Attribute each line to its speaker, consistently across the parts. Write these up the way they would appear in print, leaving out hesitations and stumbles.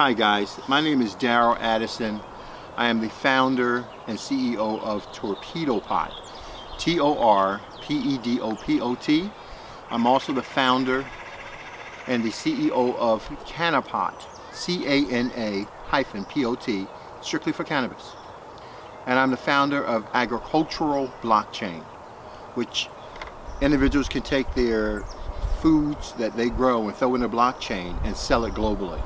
Speaker 1: Hi guys, my name is Darral Addison. I am the founder and CEO of Torpedopot, T-O-R-P-E-D-O-P-O-T. I'm also the founder and the CEO of Canapot, C-A-N-A-P-O-T, strictly for cannabis. And I'm the founder of Agricultural Blockchain, which individuals can take their foods that they grow and throw in a blockchain and sell it globally.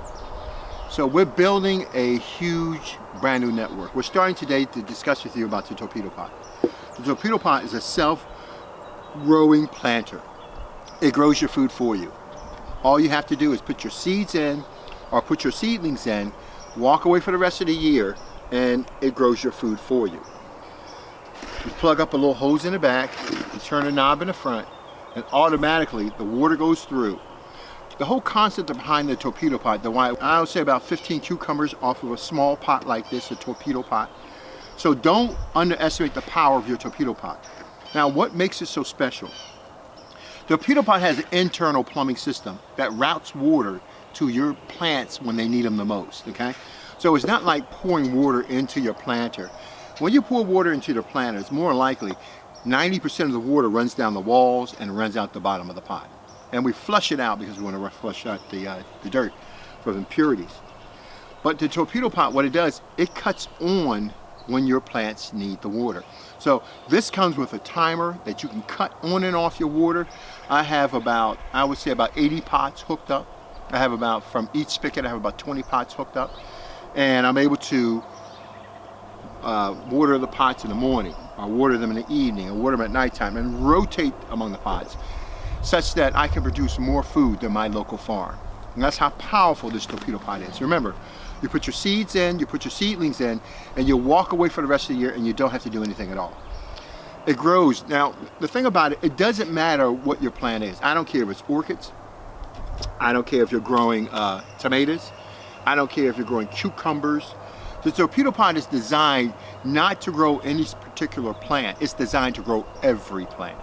Speaker 1: So we're building a huge brand new network. We're starting today to discuss with you about the Torpedopot. The Torpedopot is a self-growing planter. It grows your food for you. All you have to do is put your seeds in or put your seedlings in, walk away for the rest of the year, and it grows your food for you. You plug up a little hose in the back, you turn a knob in the front, and automatically the water goes through. The whole concept behind the Torpedopot, I would say about 15 cucumbers off of a small pot like this, a Torpedopot. So don't underestimate the power of your Torpedopot. Now, what makes it so special? The Torpedopot has an internal plumbing system that routes water to your plants when they need them the most, okay? So it's not like pouring water into your planter. When you pour water into your planter, it's more likely 90% of the water runs down the walls and runs out the bottom of the pot. And we flush it out because we want to flush out the dirt for impurities. But the Torpedopot, what it does, it cuts on when your plants need the water. So this comes with a timer that you can cut on and off your water. I have about, I would say about 80 pots hooked up. I have about, from each spigot, I have about 20 pots hooked up. And I'm able to water the pots in the morning, or water them in the evening, or water them at nighttime, and rotate among the pots, such that I can produce more food than my local farm. And that's how powerful this Torpedopot is. Remember, you put your seeds in, you put your seedlings in, and you walk away for the rest of the year and you don't have to do anything at all. It grows. Now, the thing about it, it doesn't matter what your plant is. I don't care if it's orchids. I don't care if you're growing tomatoes. I don't care if you're growing cucumbers. The Torpedopot is designed not to grow any particular plant. It's designed to grow every plant.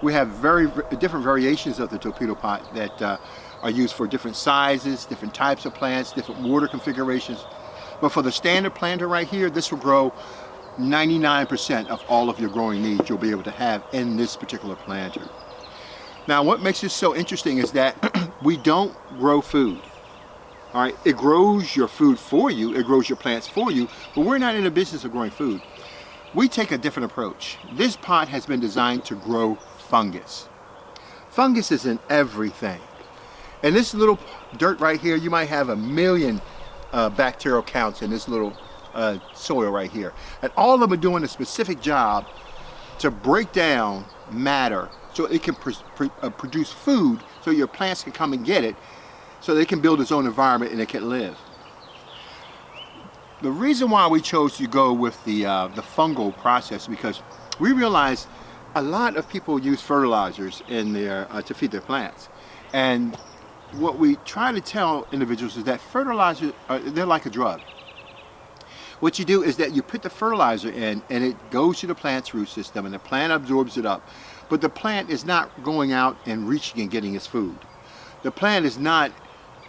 Speaker 1: We have very different variations of the Torpedopot that are used for different sizes, different types of plants, different water configurations. But for the standard planter right here, this will grow 99% of all of your growing needs you'll be able to have in this particular planter. Now, what makes this so interesting is that we don't grow food. All right, it grows your food for you, it grows your plants for you, but we're not in the business of growing food. We take a different approach. This pot has been designed to grow fungus. Fungus is in everything. And this little dirt right here, you might have 1 million bacterial counts in this little soil right here. And all of them are doing a specific job to break down matter so it can produce food so your plants can come and get it so they can build its own environment and it can live. The reason why we chose to go with the fungal process is because we realized a lot of people use fertilizers in their to feed their plants, and what we try to tell individuals is that fertilizers they're like a drug. What you do is that you put the fertilizer in and it goes to the plant's root system and the plant absorbs it up, but the plant is not going out and reaching and getting its food. The plant is not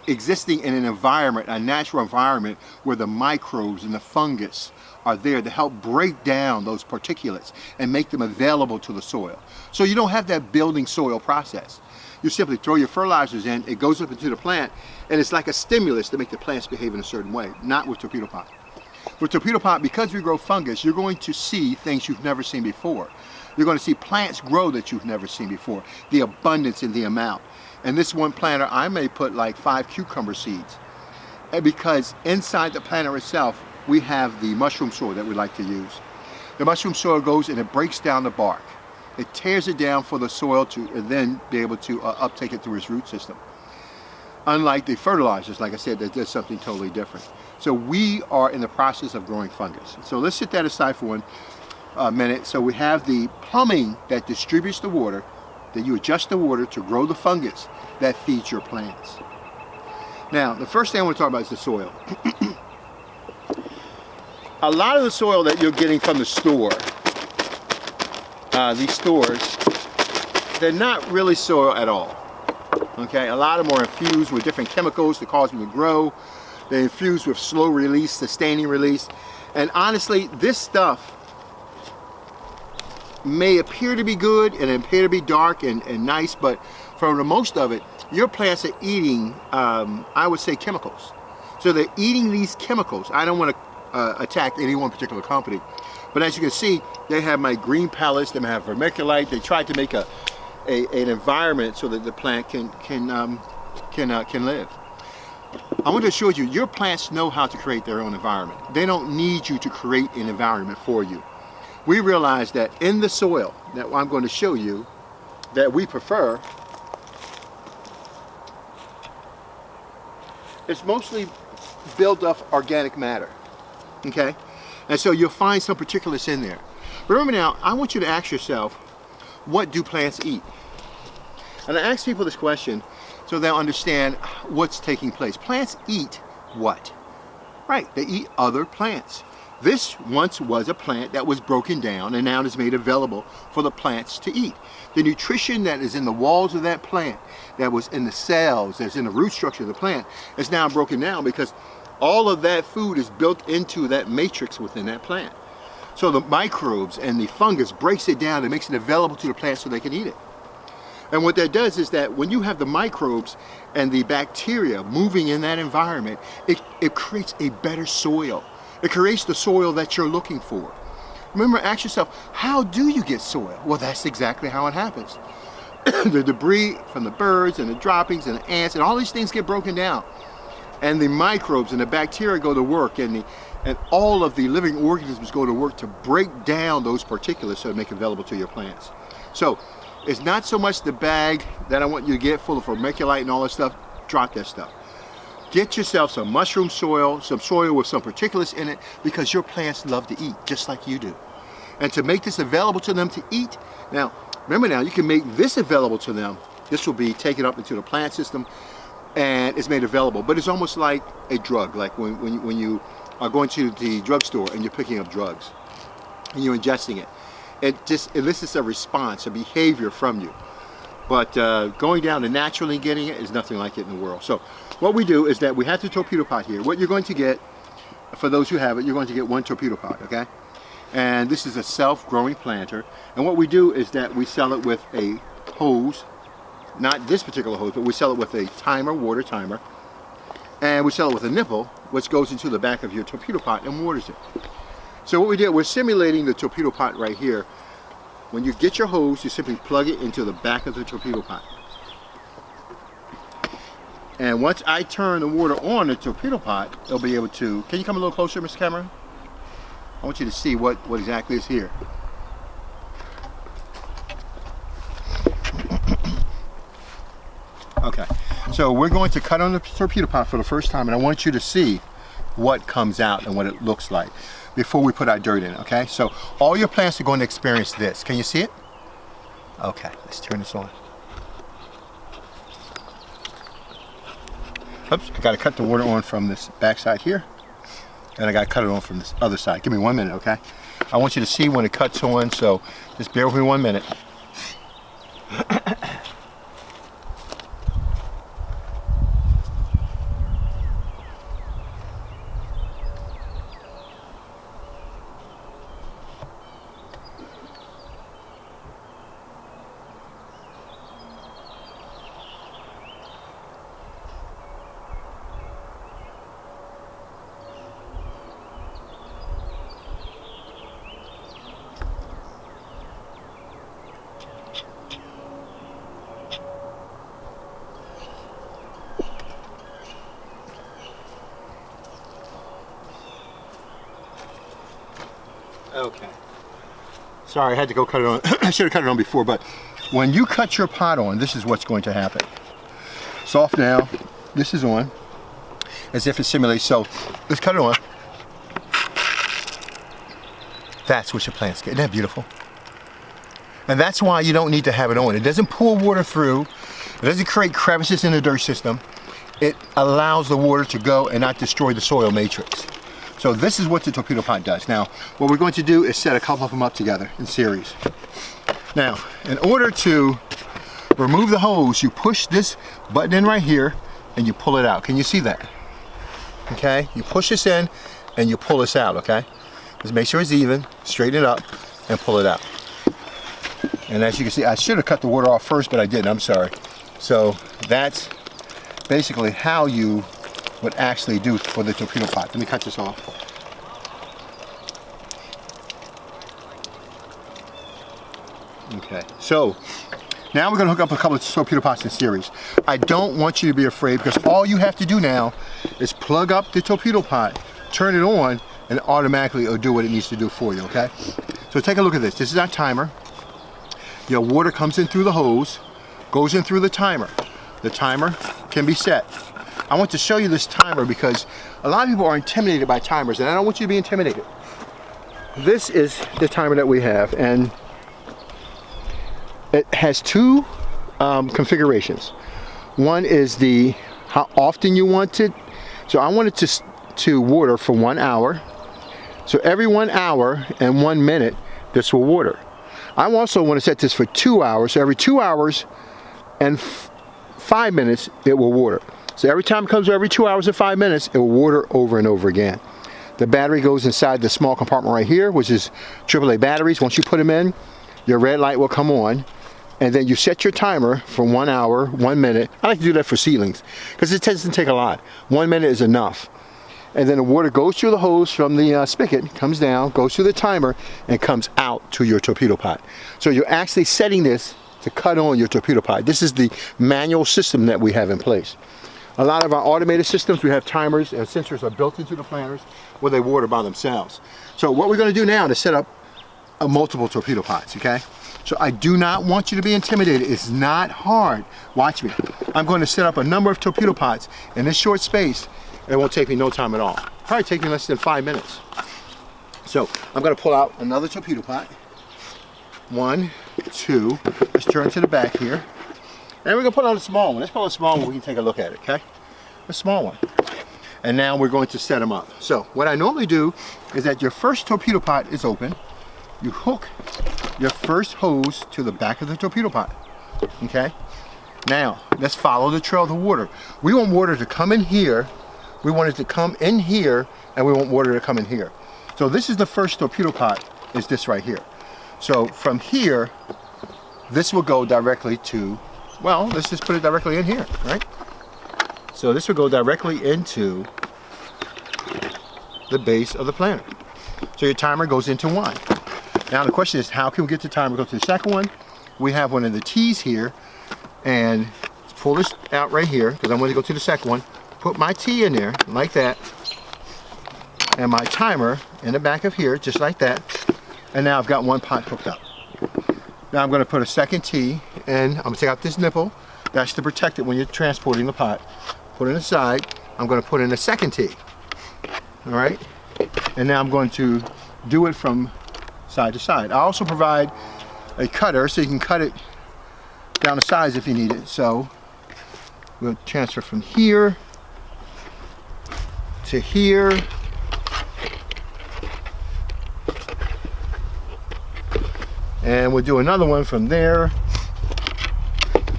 Speaker 1: existing in an environment, a natural environment, where the microbes and the fungus are there to help break down those particulates and make them available to the soil. So you don't have that building soil process. You simply throw your fertilizers in, it goes up into the plant, and it's like a stimulus to make the plants behave in a certain way. Not with Torpedopot. With Torpedopot, because we grow fungus, you're going to see things you've never seen before. You're going to see plants grow that you've never seen before, the abundance and the amount. And this one planter, I may put like 5 cucumber seeds. And because inside the planter itself, we have the mushroom soil that we like to use. The mushroom soil goes and it breaks down the bark. It tears it down for the soil to then be able to uptake it through its root system. Unlike the fertilizers, like I said, that does something totally different. So we are in the process of growing fungus. So let's set that aside for 1 minute. So we have the plumbing that distributes the water, that you adjust the water to grow the fungus that feeds your plants. Now, the first thing I want to talk about is the soil. A lot of the soil that you're getting from the store, these stores, they're not really soil at all. Okay, a lot of them are infused with different chemicals to cause them to grow. They're infused with slow release, sustaining release. And honestly, this stuff may appear to be good and appear to be dark and nice, but for the most of it, your plants are eating, I would say, chemicals. So they're eating these chemicals. I don't want to attack any one particular company, but as you can see, they have my green pellets, they have vermiculite. They tried to make an environment so that the plant can live. I want to assure you, your plants know how to create their own environment. They don't need you to create an environment for you. We realize that in the soil that I'm going to show you that we prefer, it's mostly built of organic matter, okay? And so you'll find some particulates in there. Remember now, I want you to ask yourself, what do plants eat? And I ask people this question so they'll understand what's taking place. Plants eat what? Right, they eat other plants. This once was a plant that was broken down and now is made available for the plants to eat. The nutrition that is in the walls of that plant, that was in the cells, that's in the root structure of the plant, is now broken down because all of that food is built into that matrix within that plant. So the microbes and the fungus breaks it down and makes it available to the plant so they can eat it. And what that does is that when you have the microbes and the bacteria moving in that environment, it creates a better soil. It creates the soil that you're looking for. Remember, ask yourself, how do you get soil? Well, that's exactly how it happens. The debris from the birds and the droppings and the ants and all these things get broken down. And the microbes and the bacteria go to work, and all of the living organisms go to work to break down those particulates so to make available to your plants. So it's not so much the bag that I want you to get full of vermiculite and all that stuff. Drop that stuff. Get yourself some mushroom soil, some soil with some particulates in it, because your plants love to eat just like you do. And to make this available to them to eat, now remember now, you can make this available to them. This will be taken up into the plant system and it's made available, but it's almost like a drug, like when you are going to the drugstore and you're picking up drugs and you're ingesting it. It just elicits a response, a behavior from you. But going down and naturally getting it is nothing like it in the world. So what we do is that we have the Torpedopot here. What you're going to get, for those who have it, you're going to get one Torpedopot, okay? And this is a self-growing planter. And what we do is that we sell it with a hose, not this particular hose, but we sell it with a timer, water timer. And we sell it with a nipple, which goes into the back of your Torpedopot and waters it. So what we did, we're simulating the Torpedopot right here. When you get your hose, you simply plug it into the back of the Torpedopot. And once I turn the water on the Torpedopot, it'll be able to, can you come a little closer, Mr. Cameron? I want you to see what exactly is here. Okay, so we're going to cut on the Torpedopot for the first time, and I want you to see what comes out and what it looks like before we put our dirt in, okay? So all your plants are going to experience this. Can you see it? Okay, let's turn this on. Oops, I gotta cut the water on from this back side here, and I gotta cut it on from this other side. Give me 1 minute, okay? I want you to see when it cuts on, so just bear with me 1 minute. Okay. Sorry, I had to go cut it on. I should have cut it on before, but when you cut your pot on, this is what's going to happen. Soft now. This is on, as if it simulates. So let's cut it on. That's what your plants get. Isn't that beautiful? And that's why you don't need to have it on. It doesn't pull water through. It doesn't create crevices in the dirt system. It allows the water to go and not destroy the soil matrix. So this is what the Torpedopot does. Now, what we're going to do is set a couple of them up together in series. Now, in order to remove the hose, you push this button in right here and you pull it out. Can you see that? okay? You push this in and you pull this out, okay? Just make sure it's even, straighten it up, and pull it out. And as you can see, I should have cut the water off first, but I didn't, I'm sorry. So that's basically how you would actually do for the torpedo pot. Let me cut this off. Okay, so now we're going to hook up a couple of torpedo pots in series. I don't want you to be afraid, because all you have to do now is plug up the torpedo pot, turn it on, and automatically it'll do what it needs to do for you, okay? So take a look at this. This is our timer. Your water comes in through the hose, goes in through the timer. The timer can be set. I want to show you this timer because a lot of people are intimidated by timers, and I don't want you to be intimidated. This is the timer that we have, and it has two configurations. One is the how often you want it. So I want it to water for 1 hour. So every 1 hour and 1 minute, this will water. I also want to set this for 2 hours. So every 2 hours and 5 minutes, it will water. So every time it comes every 2 hours and 5 minutes, it will water over and over again. The battery goes inside the small compartment right here, which is AAA batteries. Once you put them in, your red light will come on. And then you set your timer for 1 hour, 1 minute. I like to do that for seedlings because it tends to take a lot. 1 minute is enough. And then the water goes through the hose from the spigot, comes down, goes through the timer, and comes out to your torpedo pot. So you're actually setting this to cut on your torpedo pot. This is the manual system that we have in place. A lot of our automated systems, we have timers and sensors are built into the planters where they water by themselves. So what we're going to do now is set up multiple torpedo pots, okay? So I do not want you to be intimidated. It's not hard. Watch me. I'm going to set up a number of torpedo pots in this short space. It won't take me no time at all. Probably take me less than 5 minutes. So I'm going to pull out another torpedo pot. 1, 2. Let's turn to the back here. And we're going to put on a small one. Let's pull a small one. We can take a look at it, okay? A small one. And now we're going to set them up. So what I normally do is that your first torpedo pot is open. You hook your first hose to the back of the torpedo pot, okay? Now, let's follow the trail of the water. We want water to come in here, we want it to come in here, and we want water to come in here. So this is the first torpedo pot, is this right here. So from here, this will go directly to, well, let's just put it directly in here, right? So this will go directly into the base of the planter. So your timer goes into 1. Now the question is, how can we get the timer to go to the second one? We have one of the T's here, and pull this out right here, because I'm going to go to the second one. Put my T in there, like that, and my timer in the back of here, just like that. And now I've got one pot hooked up. Now I'm going to put a second T, and I'm going to take out this nipple. That's to protect it when you're transporting the pot. Put it aside. I'm going to put in a second T. All right? And now I'm going to do it from side to side. I also provide a cutter so you can cut it down the sides if you need it. So we'll transfer from here to here. And we'll do another one from there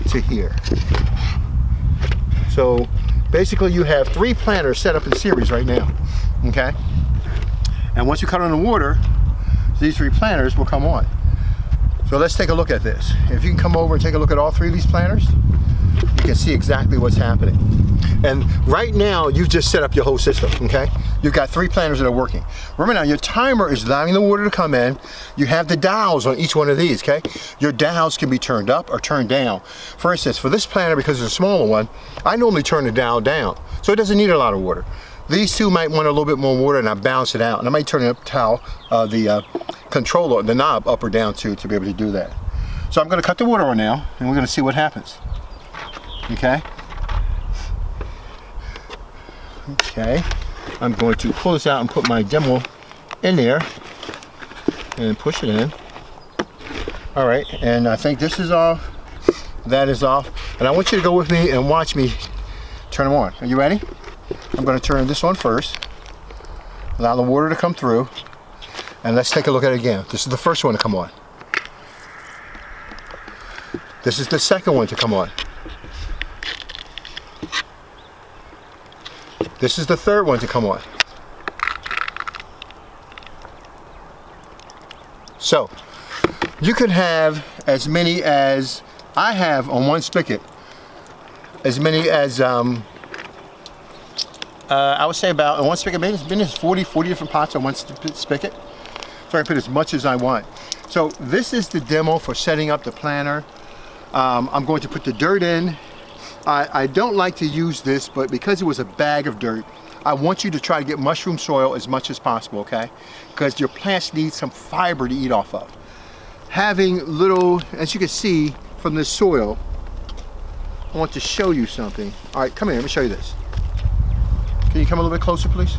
Speaker 1: to here. So basically you have 3 planters set up in series right now, okay? And once you cut on the water, these 3 planters will come on. So let's take a look at this. If you can come over and take a look at all 3 of these planters, you can see exactly what's happening. And right now, you've just set up your whole system, okay? You've got 3 planters that are working. Remember now, your timer is allowing the water to come in. You have the dials on each one of these, okay? Your dials can be turned up or turned down. For instance, for this planter, because it's a smaller one, I normally turn the dial down, so it doesn't need a lot of water. These 2 might want a little bit more water, and I balance it out. And I might turn the controller, the knob, up or down to be able to do that. So I'm going to cut the water on now, and we're going to see what happens. Okay. Okay. I'm going to pull this out and put my demo in there, and push it in. All right. And I think this is off. That is off. And I want you to go with me and watch me turn them on. Are you ready? I'm going to turn this on first, allow the water to come through, and let's take a look at it again. This is the first one to come on. This is the second one to come on. This is the third one to come on. So you can have as many as I have on one spigot, as many as I would say about on one spigot, maybe it's been 40 different pots on one spigot. So I can put as much as I want. So this is the demo for setting up the planter. I'm going to put the dirt in. I don't like to use this, but because it was a bag of dirt, I want you to try to get mushroom soil as much as possible, okay? Because your plants need some fiber to eat off of. Having little, as you can see from this soil, I want to show you something. All right, come here, let me show you this. Can you come a little bit closer, please?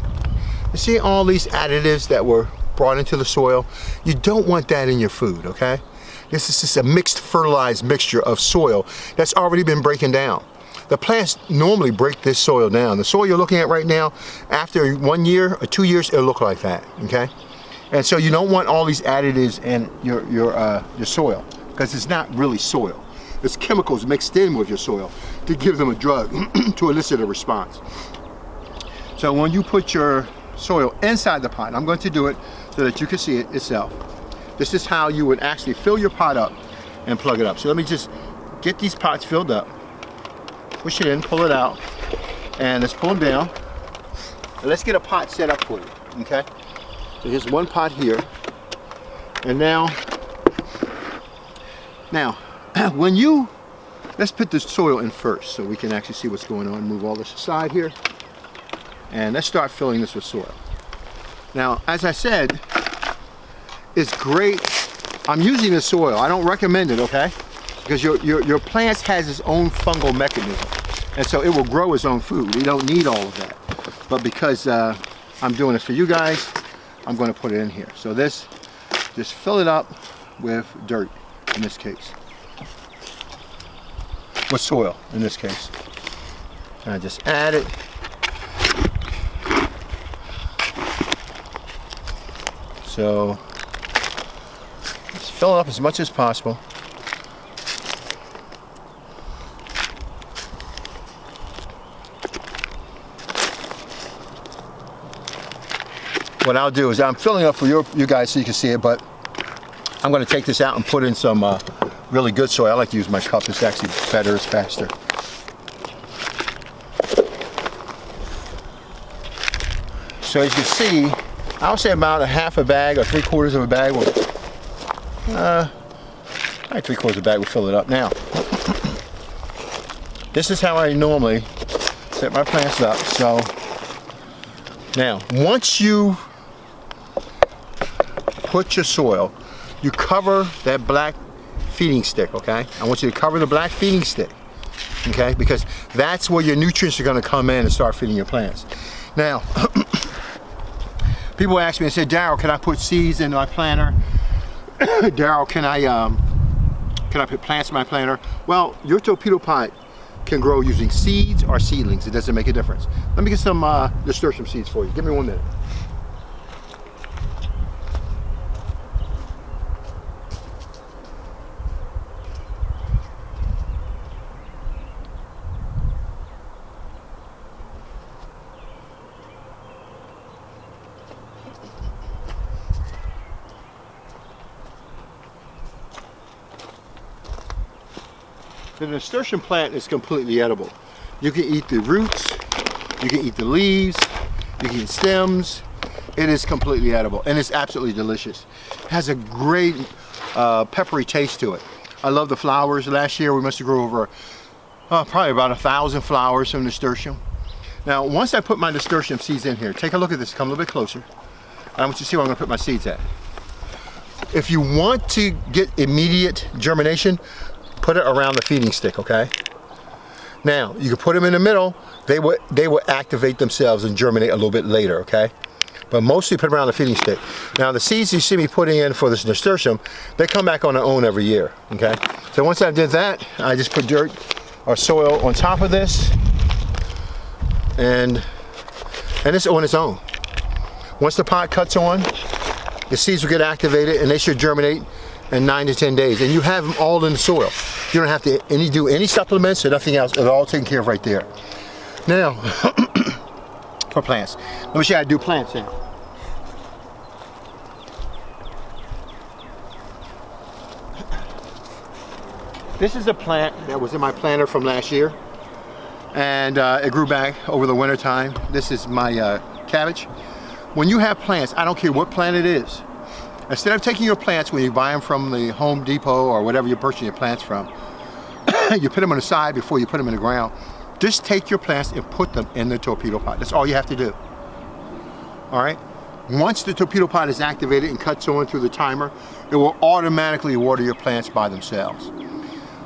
Speaker 1: You see all these additives that were brought into the soil? You don't want that in your food, okay? This is just a mixed fertilized mixture of soil that's already been breaking down. The plants normally break this soil down. The soil you're looking at right now, after 1 year or 2 years, it'll look like that, okay? And so you don't want all these additives in your soil, because it's not really soil. It's chemicals mixed in with your soil to give them a drug to elicit a response. So when you put your soil inside the pot, I'm going to do it so that you can see it itself. This is how you would actually fill your pot up and plug it up. So let me just get these pots filled up, push it in, pull it out, and let's pull them down. And let's get a pot set up for you, okay? So here's one pot here. And now when you, let's put the soil in first so we can actually see what's going on. Move all this aside here. And let's start filling this with soil. Now, as I said, it's great. I'm using the soil. I don't recommend it, okay? Because your plants has its own fungal mechanism. And so it will grow its own food. You don't need all of that. But because I'm doing it for you guys, I'm going to put it in here. So this, just fill it up with dirt in this case. With soil in this case. And I just add it. So just fill it up as much as possible. What I'll do is I'm filling up for you guys so you can see it, but I'm going to take this out and put in some really good soil. I like to use my cup. It's actually better, it's faster. So as you can see, I would say about a half a bag or 3/4 of a bag will, like 3/4 of a bag will fill it up. Now, this is how I normally set my plants up. So now, once you put your soil, you cover that black feeding stick, okay? I want you to cover the black feeding stick, okay? Because that's where your nutrients are going to come in and start feeding your plants. Now, people ask me and say, Darral, can I put seeds in my planter? Darral, can I put plants in my planter? Well, your torpedo pot can grow using seeds or seedlings. It doesn't make a difference. Let me get some nasturtium seeds for you. Give me 1 minute. The nasturtium plant is completely edible. You can eat the roots, you can eat the leaves, you can eat stems. It is completely edible and it's absolutely delicious. It has a great peppery taste to it. I love the flowers. Last year we must have grew over probably about 1,000 flowers from nasturtium. Now once I put my nasturtium seeds in here, take a look at this, come a little bit closer. I want you to see where I'm going to put my seeds at. If you want to get immediate germination, put it around the feeding stick, okay? Now, you can put them in the middle. They will activate themselves and germinate a little bit later, okay? But mostly put them around the feeding stick. Now, the seeds you see me putting in for this nasturtium, they come back on their own every year, okay? So once I did that, I just put dirt or soil on top of this, and it's on its own. Once the pot cuts on, the seeds will get activated and they should germinate in 9 to 10 days, and you have them all in the soil. You don't have to do any supplements or nothing else. It's all taken care of right there. Now, for plants. Let me show you how to do plants now. This is a plant that was in my planter from last year, and it grew back over the winter time. This is my cabbage. When you have plants, I don't care what plant it is, instead of taking your plants when you buy them from the Home Depot or whatever you're purchasing your plants from, you put them on the side before you put them in the ground. Just take your plants and put them in the torpedo pot. That's all you have to do. All right? Once the torpedo pot is activated and cuts on through the timer, it will automatically water your plants by themselves.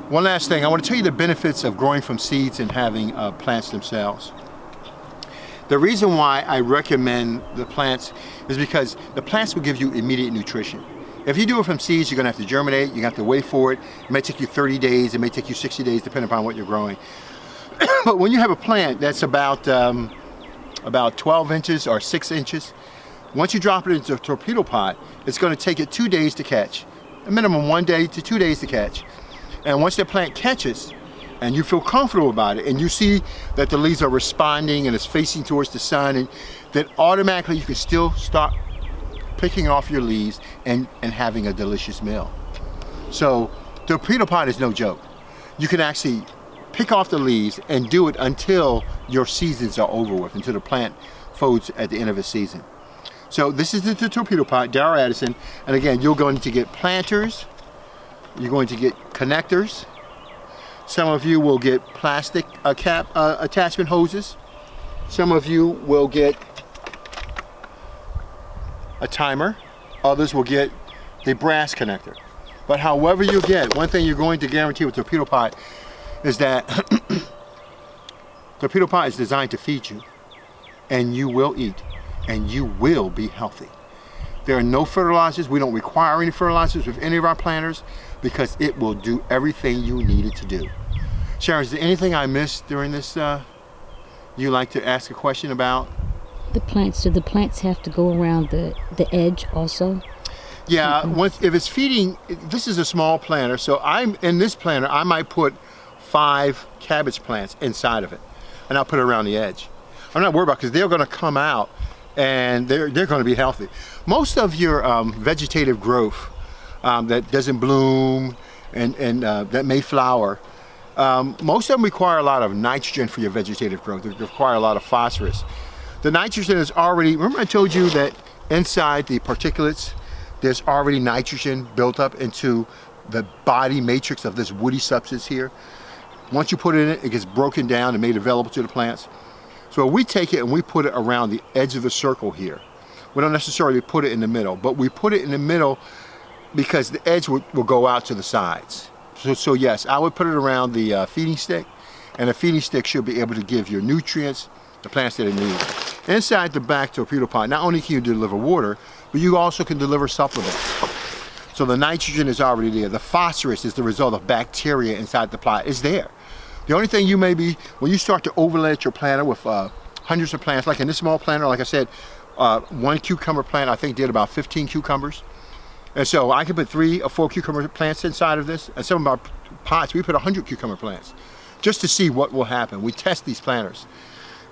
Speaker 1: One last thing, I want to tell you the benefits of growing from seeds and having plants themselves. The reason why I recommend the plants is because the plants will give you immediate nutrition. If you do it from seeds, you're going to have to germinate, you're going to have to wait for it. It may take you 30 days, it may take you 60 days, depending upon what you're growing. But when you have a plant that's about 12 inches or 6 inches, once you drop it into a torpedo pot, it's going to take it 2 days to catch. A minimum 1 day to 2 days to catch. And once the plant catches, and you feel comfortable about it, and you see that the leaves are responding and it's facing towards the sun, and then automatically you can still start picking off your leaves and having a delicious meal. So the torpedo pot is no joke. You can actually pick off the leaves and do it until your seasons are over with, until the plant folds at the end of its season. So this is the torpedo pot, Darral Addison, and again, you're going to get planters, you're going to get connectors. Some of you will get plastic cap attachment hoses. Some of you will get a timer. Others will get the brass connector. But however you get, one thing you're going to guarantee with torpedo pot is that torpedo pot is designed to feed you, and you will eat, and you will be healthy. There are no fertilizers. We don't require any fertilizers with any of our planters because it will do everything you need it to do. Sharon, is there anything I missed during this you like to ask a question about?
Speaker 2: The plants, do the plants have to go around the edge also?
Speaker 1: Yeah, if it's feeding, this is a small planter, so in this planter, I might put 5 cabbage plants inside of it, and I'll put it around the edge. I'm not worried about it because they're going to come out and they're going to be healthy. Most of your vegetative growth that doesn't bloom and that may flower, most of them require a lot of nitrogen for your vegetative growth. They require a lot of phosphorus. The nitrogen is already, remember I told you that inside the particulates, there's already nitrogen built up into the body matrix of this woody substance here. Once you put it in it, it gets broken down and made available to the plants. So we take it and we put it around the edge of the circle here. We don't necessarily put it in the middle, but we put it in the middle because the edge will go out to the sides. So yes, I would put it around the feeding stick, and the feeding stick should be able to give your nutrients, the plants that it needs. Inside the back torpedo pot, not only can you deliver water, but you also can deliver supplements. So the nitrogen is already there. The phosphorus is the result of bacteria inside the pot. It's there. The only thing you may be, when you start to overlay your planter with hundreds of plants, like in this small planter, like I said, one cucumber plant I think did about 15 cucumbers. And so I could put 3 or 4 cucumber plants inside of this, and some of our pots, we put 100 cucumber plants, just to see what will happen. We test these planters.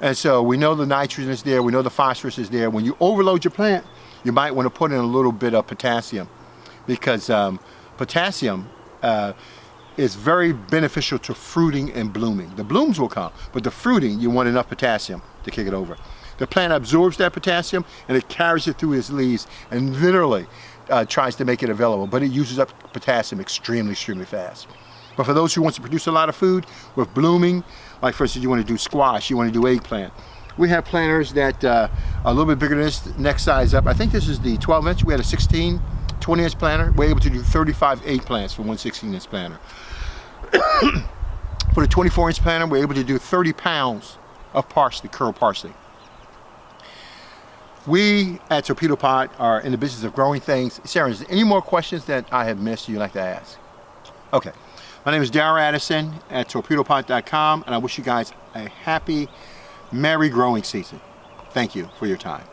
Speaker 1: And so we know the nitrogen is there, we know the phosphorus is there. When you overload your plant, you might want to put in a little bit of potassium, because potassium is very beneficial to fruiting and blooming. The blooms will come, but the fruiting, you want enough potassium to kick it over. The plant absorbs that potassium and it carries it through its leaves and literally tries to make it available, but it uses up potassium extremely fast. But for those who want to produce a lot of food with blooming, like for instance, you want to do squash, you want to do eggplant. We have planters that are a little bit bigger than this, next size up. I think this is the 12 inch. We had a 16, 20 inch planter. We're able to do 35 eggplants for one 16 inch planter. For the 24 inch planter, we're able to do 30 pounds of parsley, curled parsley. We at Torpedopot are in the business of growing things. Sarah, is there any more questions that I have missed you'd like to ask? Okay. My name is Darral Addison at Torpedopot.com, and I wish you guys a happy, merry growing season. Thank you for your time.